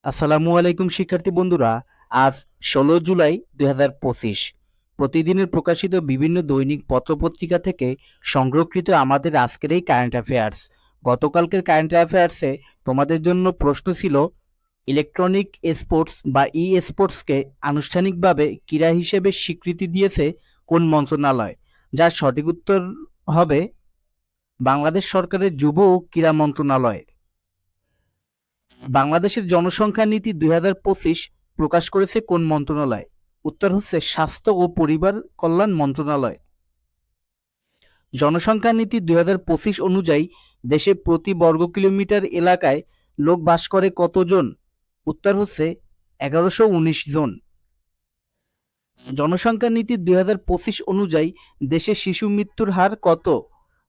আসসালামু আলাইকুম শিক্ষার্থী বন্ধুরা। আজ 16 জুলাই 2025। প্রতিদিনের প্রকাশিত বিভিন্ন দৈনিক পত্রপত্রিকা থেকে সংরক্ষিত আমাদের আজকের এই কারেন্ট অ্যাফেয়ার্স। গতকালকের কারেন্ট অ্যাফেয়ার্সে তোমাদের জন্য প্রশ্ন ছিল, ইলেকট্রনিক স্পোর্টস বা ই স্পোর্টসকে আনুষ্ঠানিকভাবে ক্রীড়া হিসেবে স্বীকৃতি দিয়েছে কোন মন্ত্রণালয়? যার সঠিক উত্তর হবে বাংলাদেশ সরকারের যুব ও ক্রীড়া মন্ত্রণালয়। বাংলাদেশের জনসংখ্যা নীতি 2025 প্রকাশ করেছে কোন মন্ত্রণালয়? উত্তর হচ্ছে স্বাস্থ্য ও পরিবার কল্যাণ মন্ত্রণালয়। জনসংখ্যা নীতি 2025 অনুযায়ী দেশে প্রতি বর্গ কিলোমিটার এলাকায় লোক বাস করে কতজন? উত্তর হচ্ছে 1119 জন। জনসংখ্যা নীতি 2025 অনুযায়ী দেশে শিশু মৃত্যুর হার কত?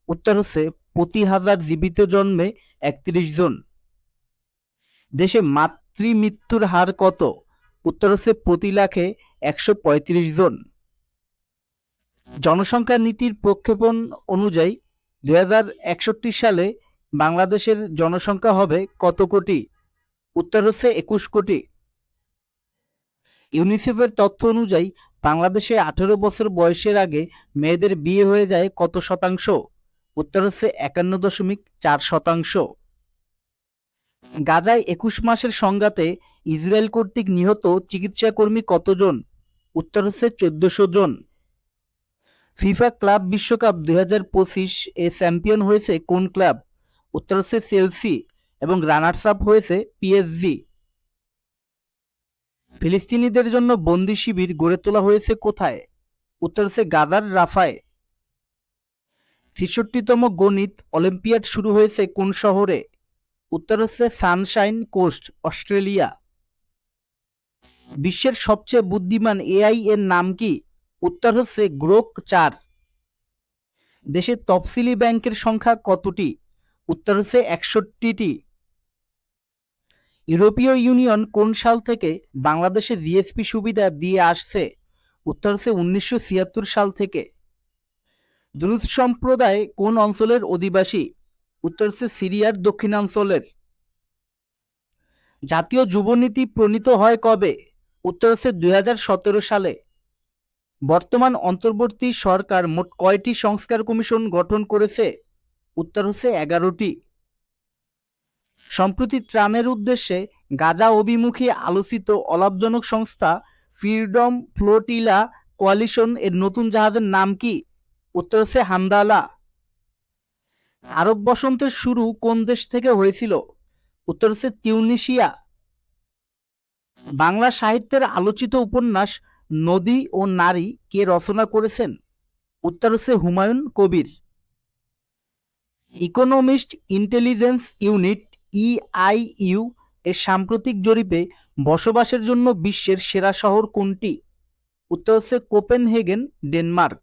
উত্তর হচ্ছে প্রতি হাজার জীবিত জন্মে 31 জন। দেশে মাতৃ মৃত্যুর হার কত? উত্তর হচ্ছে প্রতি লাখে 135 জন। জনসংখ্যা নীতির প্রক্ষেপণ অনুযায়ী 2061 সালে বাংলাদেশের জনসংখ্যা হবে কত কোটি? উত্তর হচ্ছে 21 কোটি। ইউনিসেফের তথ্য অনুযায়ী বাংলাদেশে 18 বছর বয়সের আগে মেয়েদের বিয়ে হয়ে যায় কত শতাংশ? উত্তর হচ্ছে 51.4%। গাজায় 21 মাসের সংঘাতে ইসরায়েল কর্তৃক নিহত চিকিৎসাকর্মী কতজন? উত্তর হচ্ছে 1400 জন। ফিফা ক্লাব বিশ্বকাপ 2025 এ চ্যাম্পিয়ন হয়েছে কোন ক্লাব? উত্তর হচ্ছে চেলসি এবং রানার্স আপ হয়েছে পিএসজি। ফিলিস্তিনিদের জন্য বন্দি শিবির গড়ে তোলা হয়েছে কোথায়? উত্তর হচ্ছে গাজার রাফায়। ৬৬তম গণিত অলিম্পিয়াড শুরু হয়েছে কোন শহরে? উত্তর হচ্ছে সানশাইন কোস্ট, অস্ট্রেলিয়া। বিশ্বের সবচেয়ে বুদ্ধিমান এআই এর নাম কি? উত্তর হচ্ছে গ্রোক 4। দেশের তফসিলি ব্যাংকের সংখ্যা কতটি? উত্তর হচ্ছে 61টি। ইউরোপীয় ইউনিয়ন কোন সাল থেকে বাংলাদেশে জিএসপি সুবিধা দিয়ে আসছে? উত্তর হচ্ছে 1976 সাল থেকে। দ্রুজ সম্প্রদায় কোন অঞ্চলের অধিবাসী? উত্তর হচ্ছে সিরিয়ার দক্ষিণাঞ্চলের। জাতীয় যুবনীতি প্রণীত হয় কবে? উত্তর হচ্ছে 2017 সালে। বর্তমান অন্তর্বর্তী সরকার মোট কয়টি সংস্কার কমিশন গঠন করেছে? উত্তর হচ্ছে 11টি। সম্প্রতি ত্রাণের উদ্দেশ্যে গাজা অভিমুখী আলোচিত অলাভজনক সংস্থা ফ্রিডম ফ্লোটিলা কোয়ালিশন এর নতুন জাহাজের নাম কি? উত্তর হচ্ছে হামদালা। আরব বসন্তের শুরু কোন দেশ থেকে হয়েছিল? উত্তর হচ্ছে তিউনিসিয়া। বাংলা সাহিত্যের আলোচিত উপন্যাস নদী ও নারী কে রচনা করেছেন? উত্তর হচ্ছে Humayun Kabir. Economist intelligence unit EIU এর সাম্প্রতিক জরিপে বসবাসের জন্য বিশ্বের সেরা শহর কোনটি? উত্তর হচ্ছে কোপেনহেগেন, ডেনমার্ক।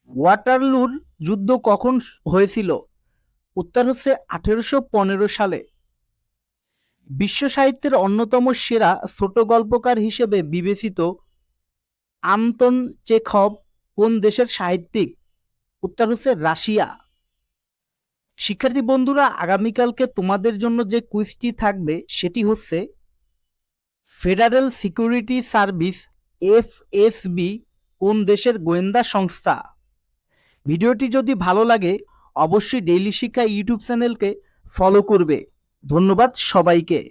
ওয়াটারলুর যুদ্ধ কখন হয়েছিল? উত্তর হচ্ছে 1815 সালে। বিশ্ব সাহিত্যের অন্যতম সেরা ছোট গল্পকার হিসেবে বিবেচিত আন্তন চেখভ কোন দেশের সাহিত্যিক? উত্তর হচ্ছে রাশিয়া। শিক্ষার্থী বন্ধুরা, আগামীকালকে তোমাদের জন্য যে কুইজটি থাকবে সেটি হচ্ছে ফেডারেল সিকিউরিটি সার্ভিস এফএসবি কোন দেশের গোয়েন্দা সংস্থা? ভিডিওটি যদি ভালো লাগে অবশ্যই ডেইলি শিক্ষা ইউটিউব চ্যানেলকে ফলো করবে। ধন্যবাদ সবাইকে।